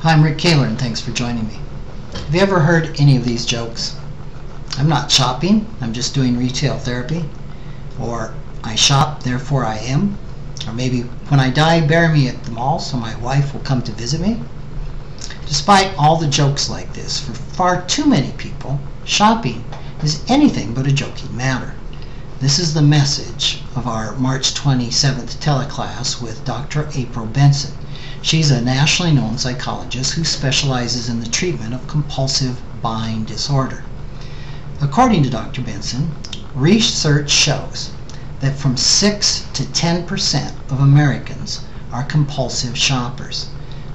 Hi, I'm Rick Kahler, and thanks for joining me. Have you ever heard any of these jokes? I'm not shopping, I'm just doing retail therapy. Or, I shop, therefore I am. Or maybe, when I die, bury me at the mall so my wife will come to visit me. Despite all the jokes like this, for far too many people, shopping is anything but a joking matter. This is the message of our March 27th teleclass with Dr. April Benson. She's a nationally known psychologist who specializes in the treatment of compulsive buying disorder. According to Dr. Benson, research shows that from 6 to 10% of Americans are compulsive shoppers.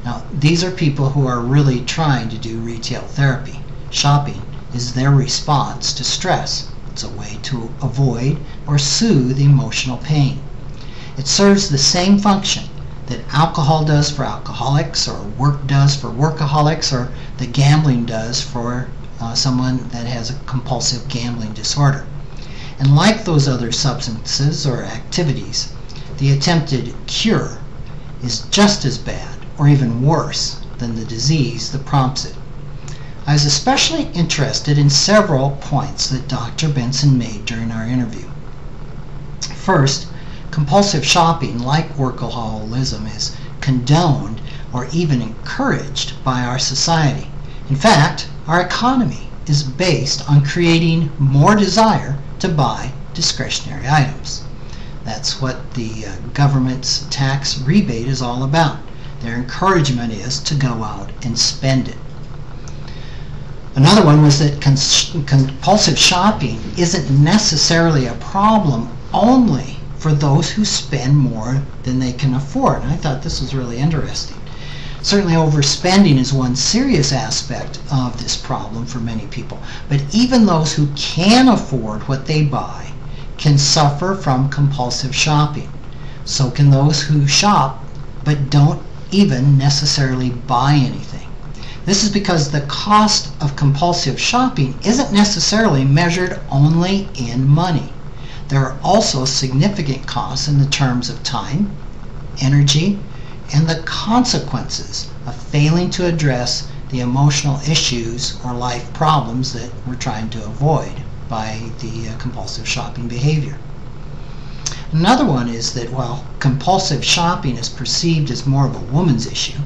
Now, these are people who are really trying to do retail therapy. Shopping is their response to stress. It's a way to avoid or soothe emotional pain. It serves the same function that alcohol does for alcoholics, or work does for workaholics, or that gambling does for someone that has a compulsive gambling disorder. And like those other substances or activities, the attempted cure is just as bad or even worse than the disease that prompts it. I was especially interested in several points that Dr. Benson made during our interview. First, compulsive shopping, like workaholism, is condoned or even encouraged by our society. In fact, our economy is based on creating more desire to buy discretionary items. That's what the government's tax rebate is all about. Their encouragement is to go out and spend it. Another one was that compulsive shopping isn't necessarily a problem only for those who spend more than they can afford. And I thought this was really interesting. Certainly overspending is one serious aspect of this problem for many people. But even those who can afford what they buy can suffer from compulsive shopping. So can those who shop but don't even necessarily buy anything. This is because the cost of compulsive shopping isn't necessarily measured only in money. There are also significant costs in the terms of time, energy, and the consequences of failing to address the emotional issues or life problems that we're trying to avoid by the compulsive shopping behavior. Another one is that while compulsive shopping is perceived as more of a woman's issue,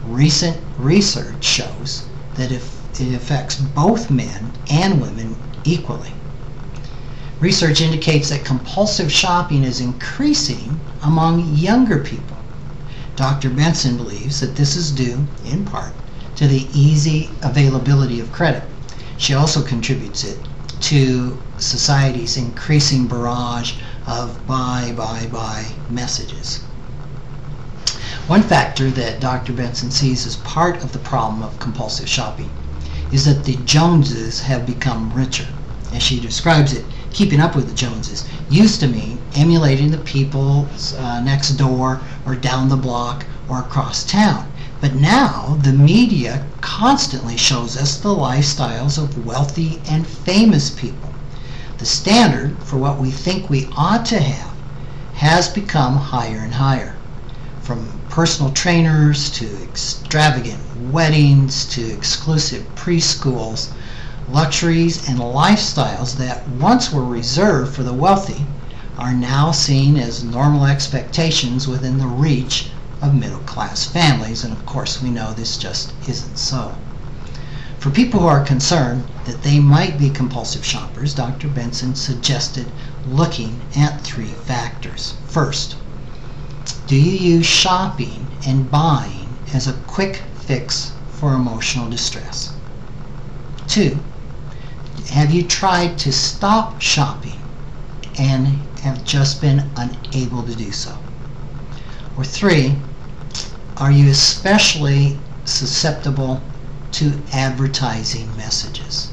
recent research shows that it affects both men and women equally. Research indicates that compulsive shopping is increasing among younger people. Dr. Benson believes that this is due, in part, to the easy availability of credit. She also contributes it to society's increasing barrage of buy messages. One factor that Dr. Benson sees as part of the problem of compulsive shopping is that the Joneses have become richer. As she describes it, keeping up with the Joneses used to mean emulating the people next door or down the block or across town. But now the media constantly shows us the lifestyles of wealthy and famous people. The standard for what we think we ought to have has become higher and higher. From personal trainers to extravagant weddings to exclusive preschools, luxuries and lifestyles that once were reserved for the wealthy are now seen as normal expectations within the reach of middle-class families, and of course we know this just isn't so. For people who are concerned that they might be compulsive shoppers, Dr. Benson suggested looking at 3 factors. First, do you use shopping and buying as a quick fix for emotional distress? 2, have you tried to stop shopping and have just been unable to do so? Or 3, are you especially susceptible to advertising messages?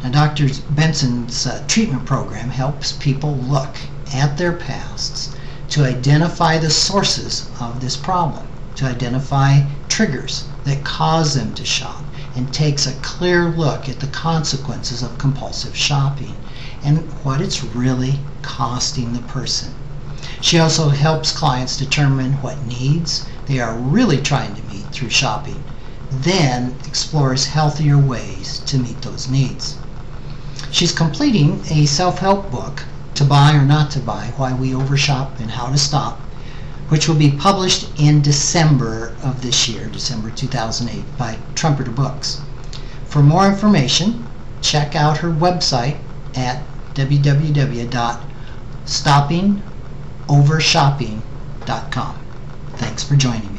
Now, Dr. Benson's treatment program helps people look at their pasts to identify the sources of this problem, to identify triggers that cause them to shop, and takes a clear look at the consequences of compulsive shopping and what it's really costing the person. She also helps clients determine what needs they are really trying to meet through shopping, then explores healthier ways to meet those needs. She's completing a self-help book, To Buy or Not to Buy, Why We Overshop and How to Stop, which will be published in December of this year, December 2008, by Trumpeter Books. For more information, check out her website at www.stoppingovershopping.com. Thanks for joining me.